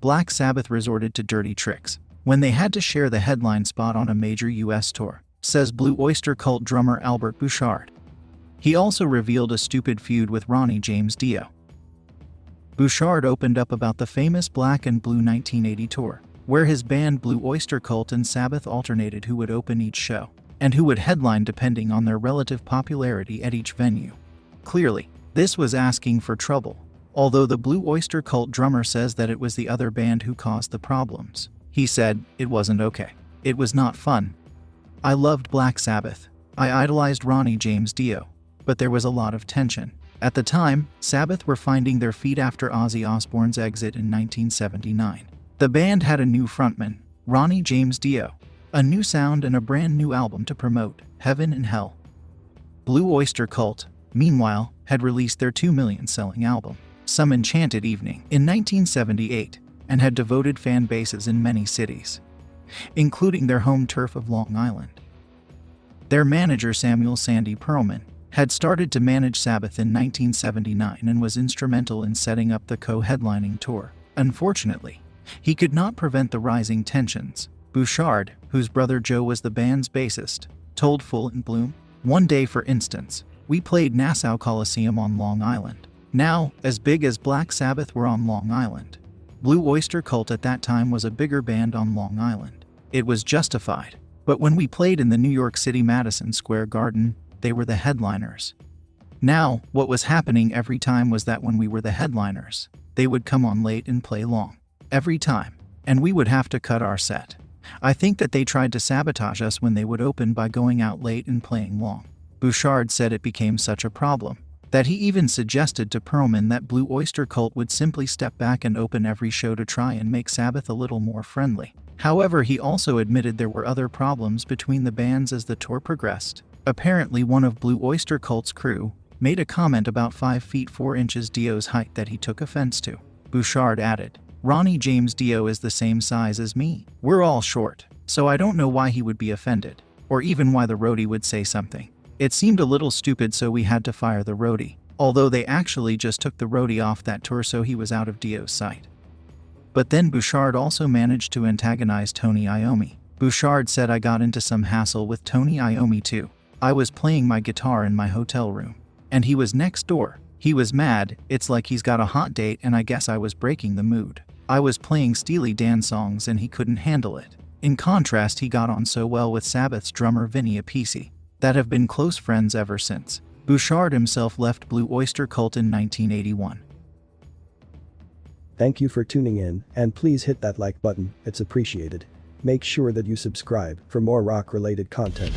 Black Sabbath resorted to dirty tricks when they had to share the headline spot on a major US tour, says Blue Oyster Cult drummer Albert Bouchard. He also revealed a stupid feud with Ronnie James Dio. Bouchard opened up about the famous Black and Blue 1980 tour, where his band Blue Oyster Cult and Sabbath alternated who would open each show, and who would headline depending on their relative popularity at each venue. Clearly, this was asking for trouble, although the Blue Oyster Cult drummer says that it was the other band who caused the problems. He said, "It wasn't okay. It was not fun. I loved Black Sabbath. I idolized Ronnie James Dio. But there was a lot of tension. At the time, Sabbath were finding their feet after Ozzy Osbourne's exit in 1979. The band had a new frontman, Ronnie James Dio, a new sound and a brand new album to promote, Heaven and Hell. Blue Oyster Cult, meanwhile, had released their 2 million selling album, Some Enchanted Evening, in 1978, and had devoted fan bases in many cities, including their home turf of Long Island. Their manager Samuel "Sandy" Pearlman had started to manage Sabbath in 1979 and was instrumental in setting up the co-headlining tour. Unfortunately, he could not prevent the rising tensions. Bouchard, whose brother Joe was the band's bassist, told Full and Bloom, "One day, for instance, we played Nassau Coliseum on Long Island. Now, as big as Black Sabbath were on Long Island. Blue Oyster Cult at that time was a bigger band on Long Island. It was justified. But when we played in the New York City Madison Square Garden, they were the headliners. Now, what was happening every time was that when we were the headliners, they would come on late and play long. Every time. And we would have to cut our set. I think that they tried to sabotage us when they would open by going out late and playing long." Bouchard said it became such a problem that he even suggested to Pearlman that Blue Oyster Cult would simply step back and open every show to try and make Sabbath a little more friendly. However, he also admitted there were other problems between the bands as the tour progressed. Apparently, one of Blue Oyster Cult's crew made a comment about 5 feet 4 inches Dio's height that he took offense to. Bouchard added, "Ronnie James Dio is the same size as me. We're all short, so I don't know why he would be offended, or even why the roadie would say something. It seemed a little stupid, so we had to fire the roadie, although they actually just took the roadie off that tour so he was out of Dio's sight." But then Bouchard also managed to antagonize Tony Iommi. Bouchard said, "I got into some hassle with Tony Iommi too. I was playing my guitar in my hotel room, and he was next door. He was mad. It's like he's got a hot date, and I guess I was breaking the mood. I was playing Steely Dan songs and he couldn't handle it. In contrast, he got on so well with Sabbath's drummer Vinny Appice, that have been close friends ever since." Bouchard himself left Blue Oyster Cult in 1981. Thank you for tuning in, and please hit that like button, it's appreciated. Make sure that you subscribe for more rock-related content.